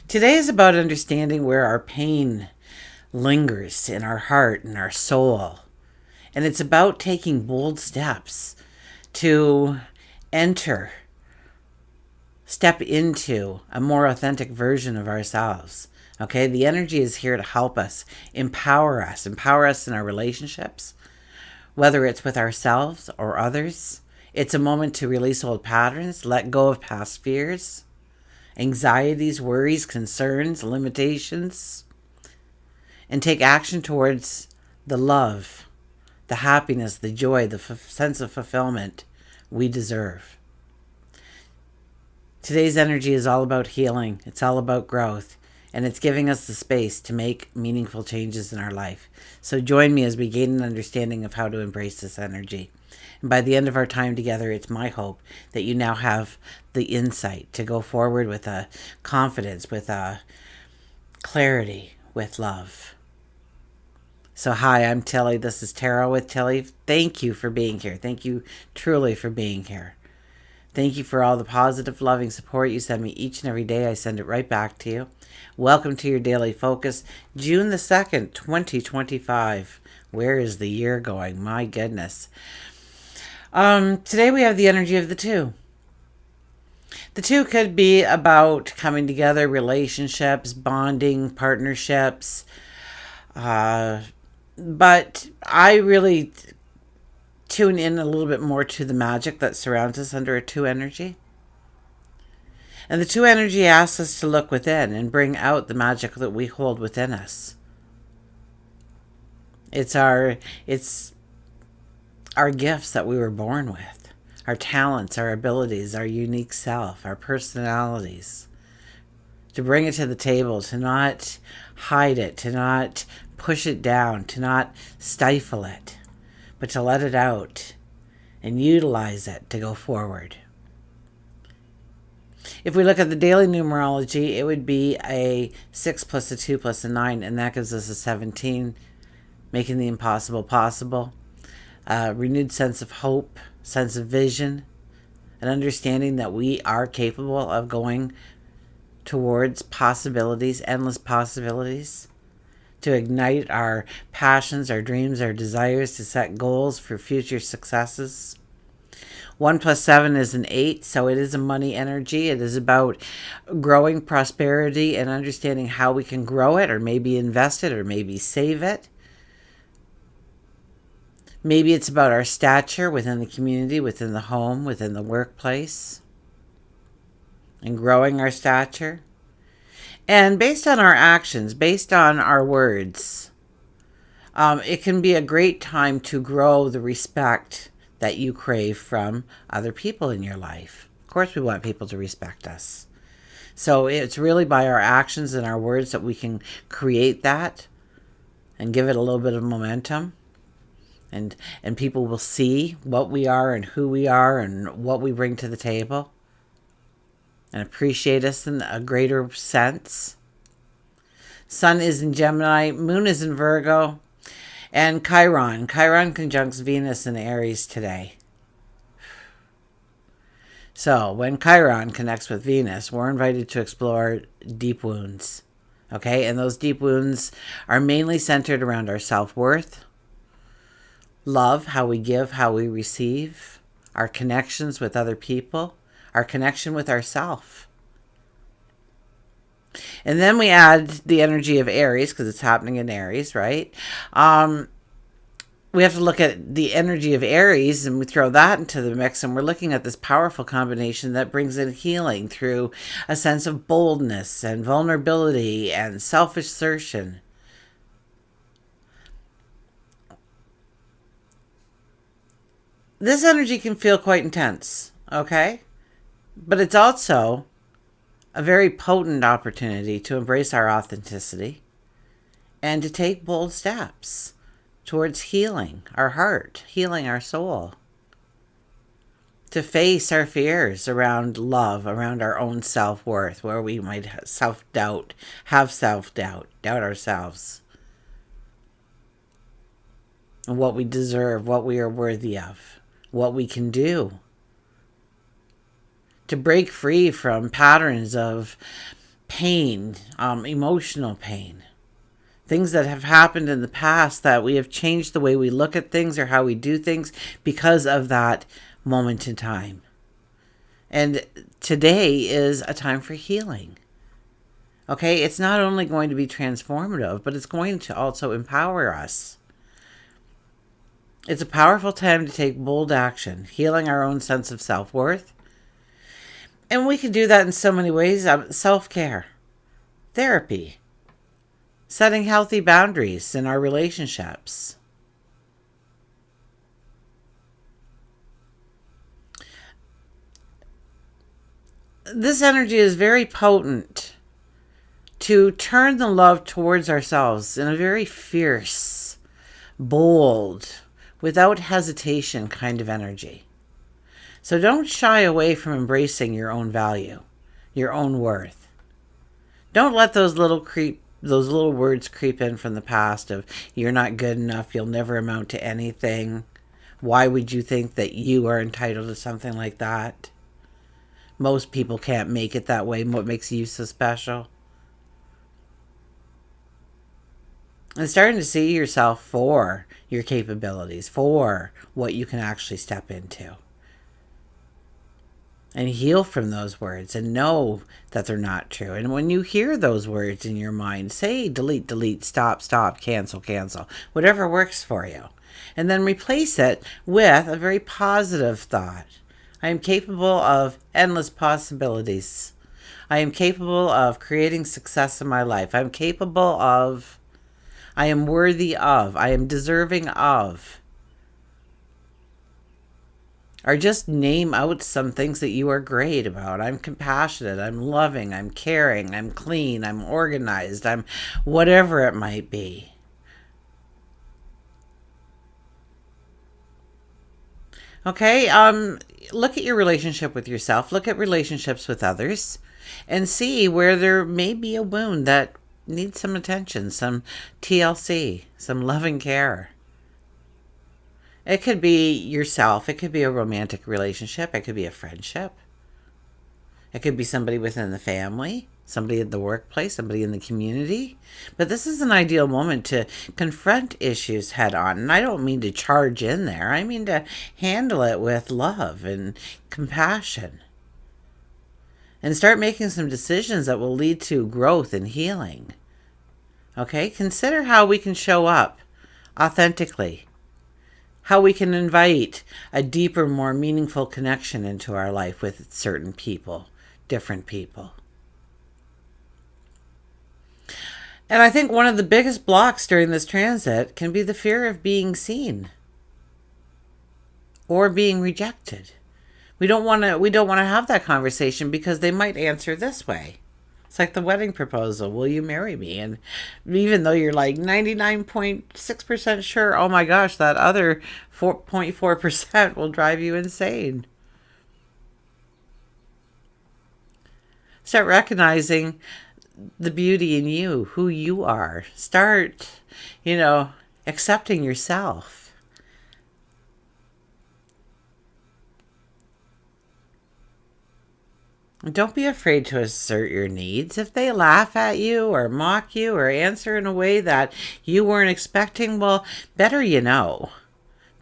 Today is about understanding where our pain lingers in our heart and our soul. And it's about taking bold steps to enter, step into a more authentic version of ourselves. Okay, the energy is here to help us, empower us in our relationships, whether it's with ourselves or others. It's a moment to release old patterns, let go of past fears, anxieties, worries, concerns, limitations, and take action towards the love, the happiness, the joy, the sense of fulfillment we deserve. Today's energy is all about healing. It's all about growth. And it's giving us the space to make meaningful changes in our life. So join me as we gain an understanding of how to embrace this energy. And by the end of our time together, it's my hope that you now have the insight to go forward with a confidence, with a clarity, with love. So hi, I'm Tilly. This is Tarot with Tilly. Thank you for being here. Thank you truly for being here. Thank you for all the positive, loving support you send me each and every day. I send it right back to you. Welcome to your daily focus, June the 2nd, 2025. Where is the year going? My goodness. Today we have the energy of the two. The two could be about coming together, relationships, bonding, partnerships. But I really tune in a little bit more to the magic that surrounds us under a two energy. And the two energy asks us to look within and bring out the magic that we hold within us. It's our gifts that we were born with, our talents, our abilities, our unique self, our personalities. To bring it to the table, to not hide it, to not push it down, to not stifle it, but to let it out and utilize it to go forward. If we look at the daily numerology, it would be a 6 plus a 2 plus a 9, and that gives us a 17, making the impossible possible. A renewed sense of hope, sense of vision, an understanding that we are capable of going towards possibilities, endless possibilities, to ignite our passions, our dreams, our desires, to set goals for future successes. 1 plus 7 is an 8, so it is a money energy. It is about growing prosperity and understanding how we can grow it, or maybe invest it, or maybe save it. Maybe it's about our stature within the community, within the home, within the workplace, and growing our stature. And based on our actions, based on our words, it can be a great time to grow the respect that you crave from other people in your life. Of course, we want people to respect us. So it's really by our actions and our words that we can create that and give it a little bit of momentum. And people will see what we are and who we are and what we bring to the table, and appreciate us in a greater sense. Sun is in Gemini, Moon is in Virgo, and Chiron. Chiron conjuncts Venus in Aries today. So when Chiron connects with Venus, we're invited to explore deep wounds. Okay, and those deep wounds are mainly centered around our self-worth, love, how we give, how we receive, our connections with other people, our connection with ourself. And then we add the energy of Aries, because it's happening in Aries, right? We have to look at the energy of Aries, and we throw that into the mix, and we're looking at this powerful combination that brings in healing through a sense of boldness and vulnerability and self-assertion. This energy can feel quite intense, okay? But it's also a very potent opportunity to embrace our authenticity and to take bold steps towards healing our heart, healing our soul, to face our fears around love, around our own self-worth, where we might have self-doubt, doubt ourselves, and what we deserve, what we are worthy of, what we can do. To break free from patterns of pain, emotional pain. Things that have happened in the past that we have changed the way we look at things or how we do things because of that moment in time. And today is a time for healing. Okay, it's not only going to be transformative, but it's going to also empower us. It's a powerful time to take bold action, healing our own sense of self-worth. And we can do that in so many ways. Self-care, therapy, setting healthy boundaries in our relationships. This energy is very potent to turn the love towards ourselves in a very fierce, bold, without hesitation kind of energy. So don't shy away from embracing your own value, your own worth. Don't let those little words creep in from the past of you're not good enough, you'll never amount to anything. Why would you think that you are entitled to something like that? Most people can't make it that way. What makes you so special? And starting to see yourself for your capabilities, for what you can actually step into. And heal from those words and know that they're not true. And when you hear those words in your mind, say delete, delete, stop, stop, cancel, cancel, whatever works for you. And then replace it with a very positive thought. I am capable of endless possibilities. I am capable of creating success in my life. I'm capable of, I am worthy of, I am deserving of. Or just name out some things that you are great about. I'm compassionate, I'm loving, I'm caring, I'm clean, I'm organized, I'm whatever it might be. Okay, look at your relationship with yourself. Look at relationships with others and see where there may be a wound that needs some attention, some TLC, some loving care. It could be yourself. It could be a romantic relationship. It could be a friendship. It could be somebody within the family, somebody at the workplace, somebody in the community. But this is an ideal moment to confront issues head on. And I don't mean to charge in there. I mean to handle it with love and compassion. And start making some decisions that will lead to growth and healing. Okay? Consider how we can show up authentically. How we can invite a deeper, more meaningful connection into our life with certain people, different people. And I think one of the biggest blocks during this transit can be the fear of being seen or being rejected. We don't want to have that conversation because they might answer this way. It's like the wedding proposal. Will you marry me? And even though you're like 99.6% sure, oh my gosh, that other 4.4% will drive you insane. Start recognizing the beauty in you, who you are. Start, accepting yourself. Don't be afraid to assert your needs. If they laugh at you or mock you or answer in a way that you weren't expecting, well, better you know.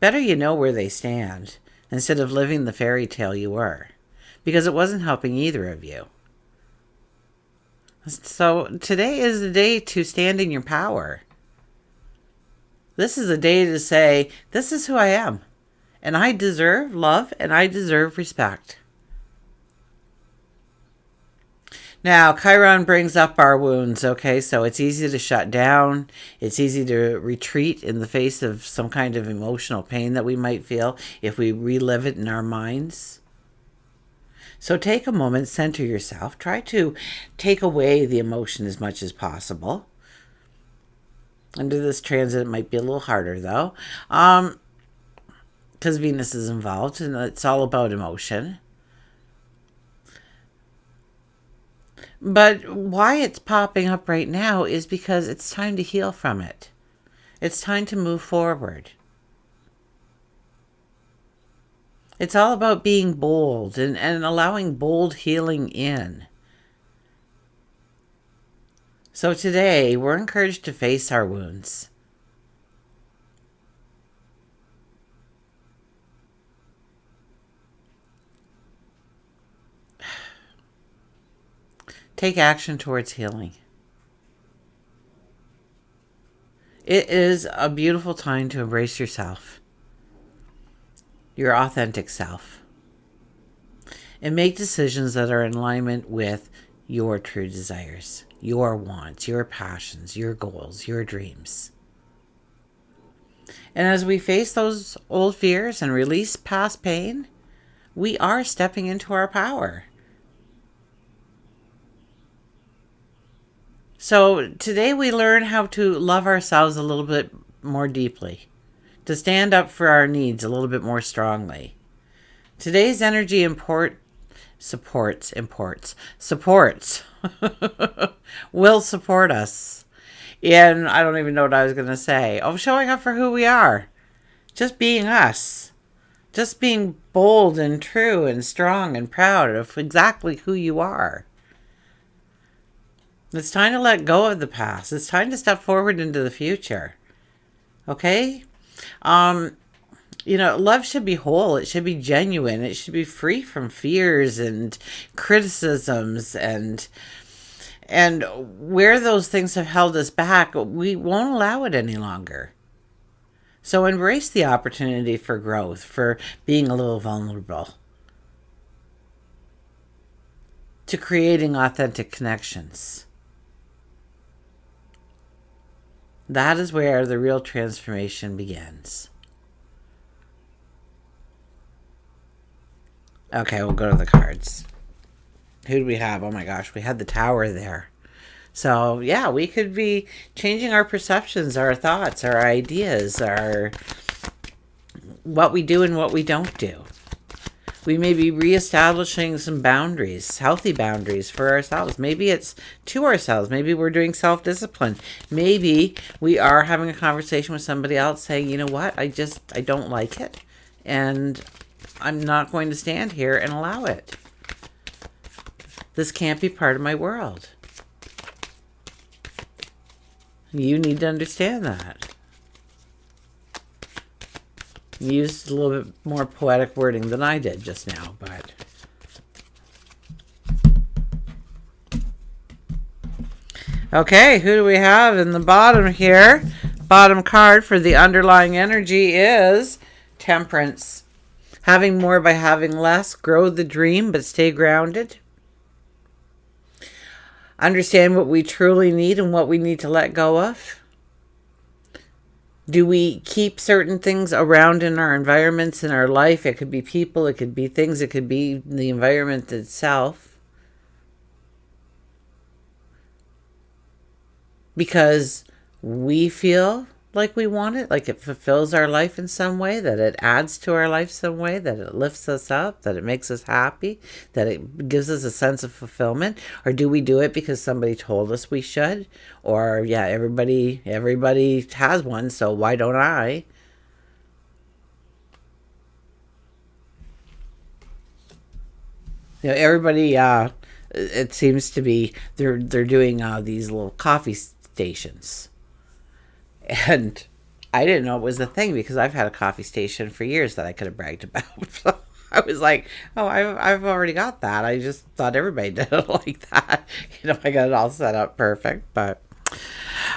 Better you know where they stand instead of living the fairy tale you were, because it wasn't helping either of you. So today is the day to stand in your power. This is a day to say, this is who I am, and I deserve love and I deserve respect. Now, Chiron brings up our wounds, okay? So it's easy to shut down. It's easy to retreat in the face of some kind of emotional pain that we might feel if we relive it in our minds. So take a moment, center yourself. Try to take away the emotion as much as possible. Under this transit, it might be a little harder, though, because Venus is involved, and it's all about emotion. But why it's popping up right now is because it's time to heal from it. It's time to move forward. It's all about being bold and allowing bold healing in. So today, we're encouraged to face our wounds. Take action towards healing. It is a beautiful time to embrace yourself, your authentic self, and make decisions that are in alignment with your true desires, your wants, your passions, your goals, your dreams. And as we face those old fears and release past pain, we are stepping into our power. So today we learn how to love ourselves a little bit more deeply, to stand up for our needs a little bit more strongly. Today's energy supports will support us. And I don't even know what I was going to say. Oh, showing up for who we are. Just being us. Just being bold and true and strong and proud of exactly who you are. It's time to let go of the past. It's time to step forward into the future. Okay? Love should be whole. It should be genuine. It should be free from fears and criticisms and where those things have held us back, we won't allow it any longer. So embrace the opportunity for growth, for being a little vulnerable, to creating authentic connections. That is where the real transformation begins. Okay, we'll go to the cards. Who do we have? Oh my gosh, we had the Tower there. So yeah, we could be changing our perceptions, our thoughts, our ideas, what we do and what we don't do. We may be reestablishing some boundaries, healthy boundaries for ourselves. Maybe it's to ourselves. Maybe we're doing self-discipline. Maybe we are having a conversation with somebody else saying, you know what, I don't like it. And I'm not going to stand here and allow it. This can't be part of my world. You need to understand that. You used a little bit more poetic wording than I did just now, but okay, who do we have in the bottom here? Bottom card for the underlying energy is Temperance. Having more by having less. Grow the dream, but stay grounded. Understand what we truly need and what we need to let go of. Do we keep certain things around in our environments, in our life? It could be people, it could be things, it could be the environment itself. Because we feel like we want it, like it fulfills our life in some way, that it adds to our life some way, that it lifts us up, that it makes us happy, that it gives us a sense of fulfillment? Or do we do it because somebody told us we should? Or yeah, everybody has one, so why don't I? Everybody it seems to be they're doing these little coffee stations. And I didn't know it was a thing because I've had a coffee station for years that I could have bragged about. So I was like, oh, I've already got that. I just thought everybody did it like that. I got it all set up perfect. But,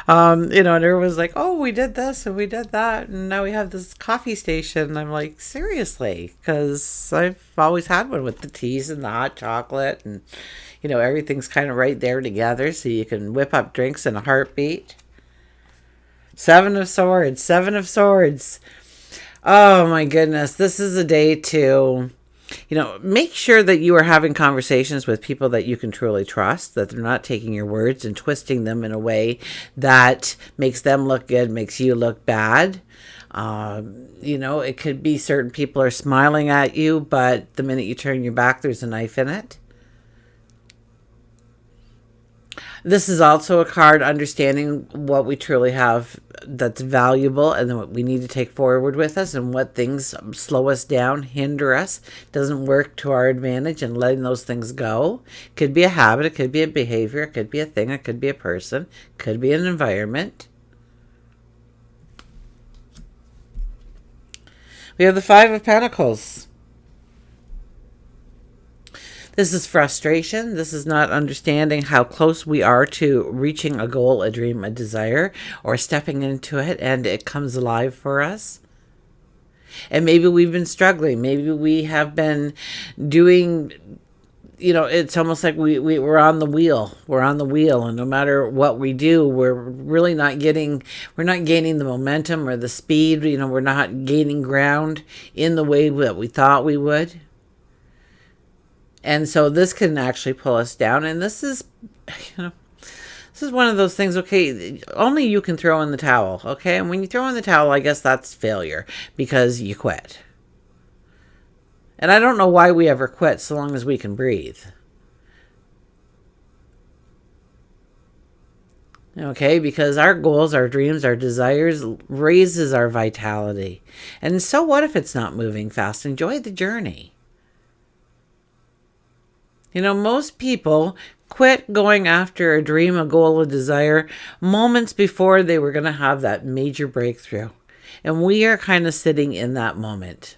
and everyone was like, oh, we did this and we did that. And now we have this coffee station. And I'm like, seriously? Because I've always had one with the teas and the hot chocolate. And, everything's kind of right there together. So you can whip up drinks in a heartbeat. Seven of Swords. Oh my goodness. This is a day to, make sure that you are having conversations with people that you can truly trust, that they're not taking your words and twisting them in a way that makes them look good, makes you look bad. It could be certain people are smiling at you, but the minute you turn your back, there's a knife in it. This is also a card understanding what we truly have that's valuable and then what we need to take forward with us, and what things slow us down, hinder us, doesn't work to our advantage, and letting those things go. Could be a habit, it could be a behavior, it could be a thing, it could be a person, it could be an environment. We have the Five of Pentacles. This is frustration. This is not understanding how close we are to reaching a goal, a dream, a desire, or stepping into it and it comes alive for us. And maybe we've been struggling. Maybe we have been doing, it's almost like we're on the wheel. We're on the wheel, and no matter what we do, we're really not gaining the momentum or the speed. We're not gaining ground in the way that we thought we would. And so this can actually pull us down. And this is one of those things, okay, only you can throw in the towel, okay? And when you throw in the towel, I guess that's failure because you quit. And I don't know why we ever quit so long as we can breathe. Okay, because our goals, our dreams, our desires raises our vitality. And so what if it's not moving fast? Enjoy the journey. Most people quit going after a dream, a goal, a desire moments before they were going to have that major breakthrough. And we are kind of sitting in that moment.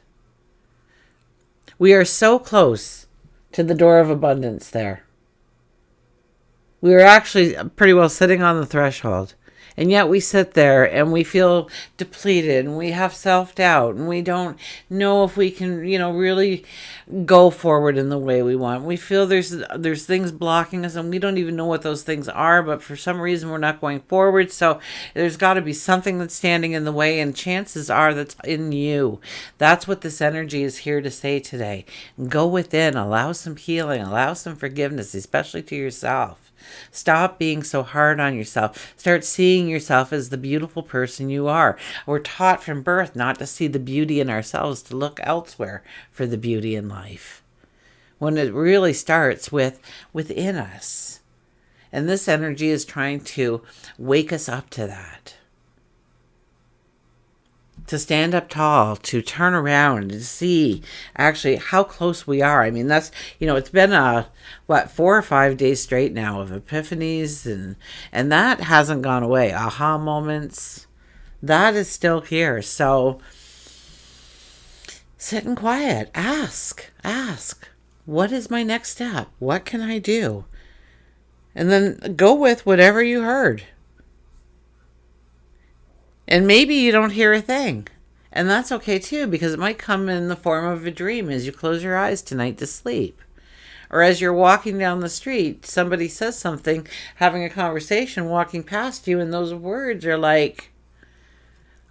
We are so close to the door of abundance there. We are actually pretty well sitting on the threshold. And yet we sit there and we feel depleted and we have self-doubt and we don't know if we can, really go forward in the way we want. We feel there's things blocking us and we don't even know what those things are, but for some reason we're not going forward. So there's got to be something that's standing in the way, and chances are that's in you. That's what this energy is here to say today. Go within, allow some healing, allow some forgiveness, especially to yourself. Stop being so hard on yourself. Start seeing yourself as the beautiful person you are. We're taught from birth not to see the beauty in ourselves, to look elsewhere for the beauty in life, when it really starts within us. And this energy is trying to wake us up to that. To stand up tall, to turn around, to see actually how close we are. I mean, that's, it's been 4 or 5 days straight now of epiphanies, and that hasn't gone away. Aha moments, that is still here. So sit in quiet, ask, what is my next step? What can I do? And then go with whatever you heard. And maybe you don't hear a thing. And that's okay too, because it might come in the form of a dream as you close your eyes tonight to sleep. Or as you're walking down the street, somebody says something, having a conversation, walking past you, and those words are like,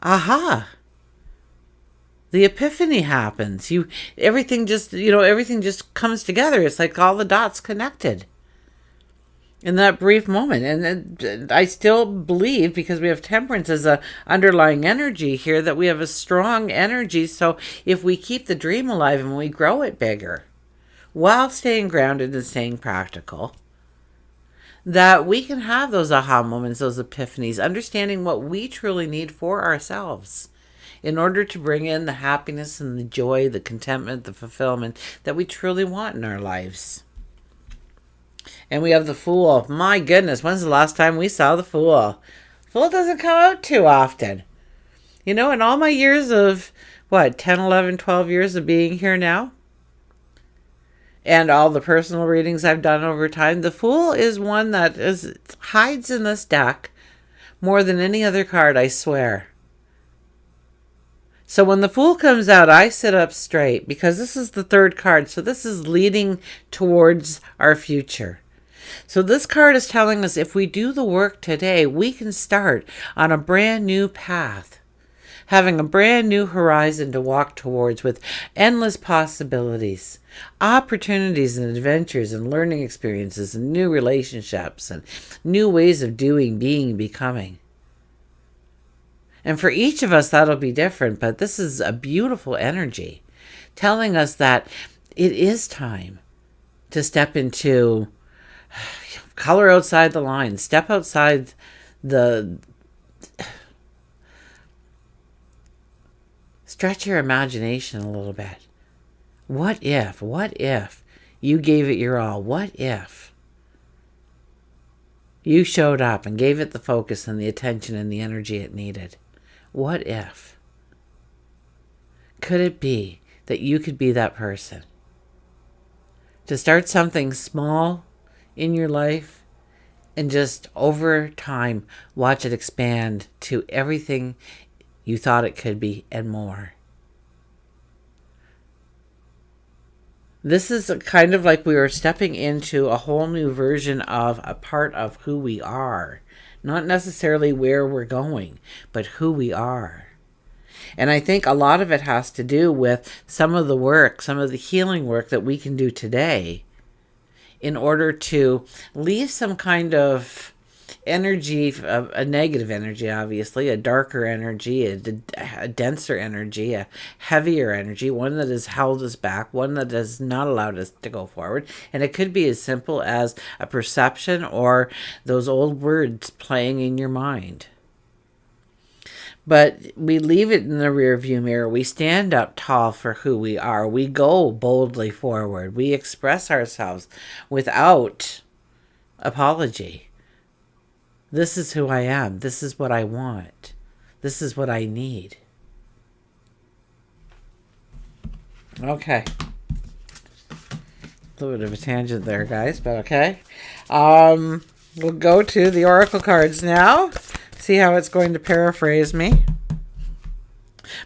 aha. The epiphany happens. Everything just comes together. It's like all the dots connected in that brief moment. And I still believe, because we have temperance as a underlying energy here, that we have a strong energy. So if we keep the dream alive and we grow it bigger while staying grounded and staying practical, that we can have those aha moments, those epiphanies, understanding what we truly need for ourselves in order to bring in the happiness and the joy, the contentment, the fulfillment that we truly want in our lives. And we have the Fool. My goodness, when's the last time we saw the Fool? Fool doesn't come out too often. In all my years of, 10, 11, 12 years of being here now, and all the personal readings I've done over time, the Fool is one that hides in this deck more than any other card, I swear. So when the Fool comes out, I sit up straight, because this is the third card. So this is leading towards our future. So this card is telling us if we do the work today, we can start on a brand new path, having a brand new horizon to walk towards, with endless possibilities, opportunities and adventures and learning experiences and new relationships and new ways of doing, being, becoming. And for each of us, that'll be different, but this is a beautiful energy telling us that it is time to step into Color outside the line. Step outside the... Stretch your imagination a little bit. What if you gave it your all? What if you showed up and gave it the focus and the attention and the energy it needed? What if? Could it be that you could be that person? To start something small in your life and just over time watch it expand to everything you thought it could be and more. This is kind of like we are stepping into a whole new version of a part of who we are. Not necessarily where we're going, but who we are. And I think a lot of it has to do with some of the work, some of the healing work that we can do today in order to leave some kind of energy, a negative energy, obviously, a darker energy, a denser energy, a heavier energy, one that has held us back, one that has not allowed us to go forward. And it could be as simple as a perception or those old words playing in your mind. But we leave it in the rearview mirror. We stand up tall for who we are. We go boldly forward. We express ourselves without apology. This is who I am. This is what I want. This is what I need. Okay. A little bit of a tangent there, guys, but okay. We'll go to the oracle cards now. See how it's going to paraphrase me.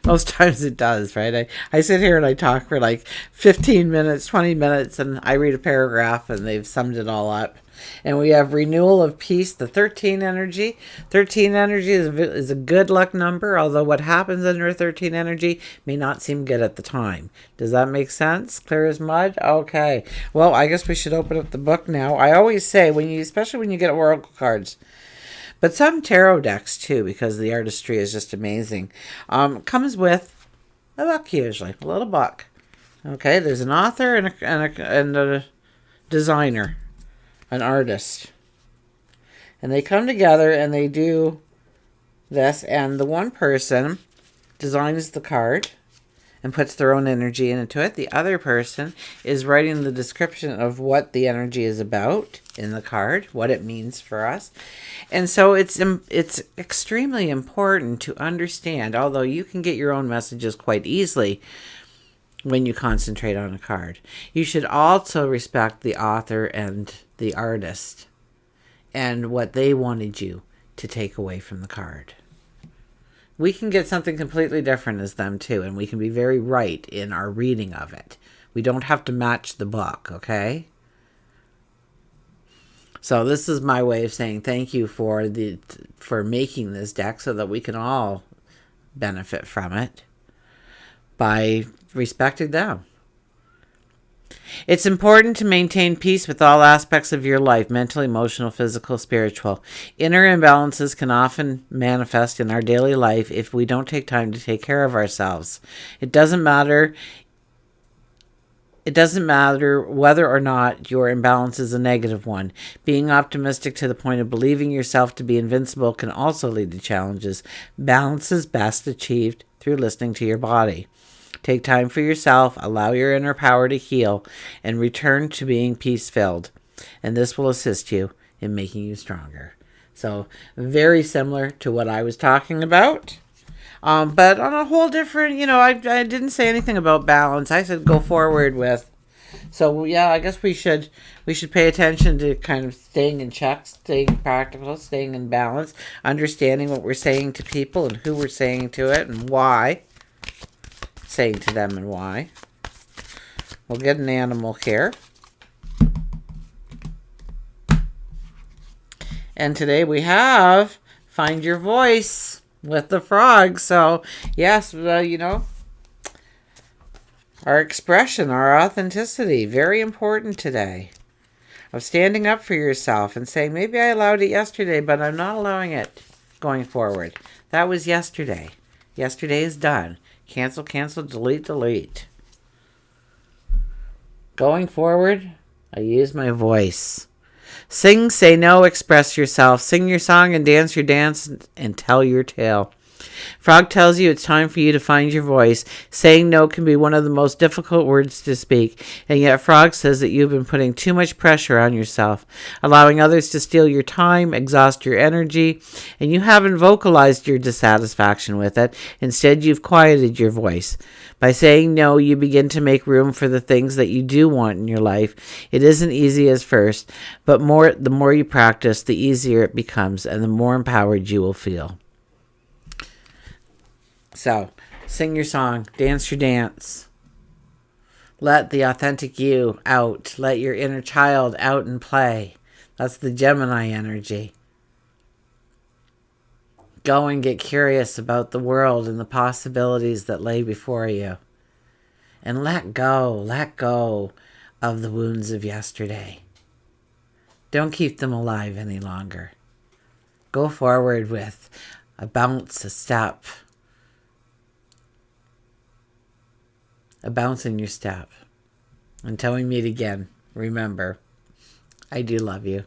Most times it does, right? I sit here and I talk for like 15 minutes, 20 minutes, and I read a paragraph and they've summed it all up. And we have renewal of peace, the 13 energy. 13 energy is a good luck number, although what happens under 13 energy may not seem good at the time. Does that make sense? Clear as mud? Okay. Well, I guess we should open up the book now. I always say, especially when you get oracle cards, but some tarot decks too, because the artistry is just amazing, comes with a book usually, a little book. Okay, there's an author and a designer, an artist. And they come together and they do this, and the one person designs the card and puts their own energy into it. The other person is writing the description of what the energy is about in the card, what it means for us. And so it's extremely important to understand, although you can get your own messages quite easily when you concentrate on a card, you should also respect the author and the artist and what they wanted you to take away from the card. We can get something completely different as them too, and we can be very right in our reading of it. We don't have to match the book, okay? So this is my way of saying thank you for making this deck so that we can all benefit from it by respecting them. It's important to maintain peace with all aspects of your life, mental, emotional, physical, spiritual. Inner imbalances can often manifest in our daily life if we don't take time to take care of ourselves. It doesn't matter whether or not your imbalance is a negative one. Being optimistic to the point of believing yourself to be invincible can also lead to challenges. Balance is best achieved through listening to your body. Take time for yourself, allow your inner power to heal, and return to being peace-filled. And this will assist you in making you stronger. So, very similar to what I was talking about. But on a whole different, I didn't say anything about balance. I said go forward with. So, yeah, I guess we should pay attention to kind of staying in check, staying practical, staying in balance, understanding what we're saying to people and who we're saying to it and why. Saying to them and why. We'll get an animal here. And today we have Find Your Voice with the frog. So, yes, our expression, our authenticity, very important today. Of standing up for yourself and saying, maybe I allowed it yesterday, but I'm not allowing it going forward. That was yesterday. Yesterday is done. Cancel, delete. Going forward, I use my voice. Sing, say no, express yourself. Sing your song and dance your dance and tell your tale. Frog tells you it's time for you to find your voice. Saying no can be one of the most difficult words to speak, and yet Frog says that you've been putting too much pressure on yourself, allowing others to steal your time, exhaust your energy, and you haven't vocalized your dissatisfaction with it. Instead, you've quieted your voice. By saying no, you begin to make room for the things that you do want in your life. It isn't easy at first, but the more you practice, the easier it becomes, and the more empowered you will feel. So, sing your song, dance your dance. Let the authentic you out. Let your inner child out and play. That's the Gemini energy. Go and get curious about the world and the possibilities that lay before you. And let go of the wounds of yesterday. Don't keep them alive any longer. Go forward with a bounce, a step. A bounce in your step. Until we meet again, remember, I do love you.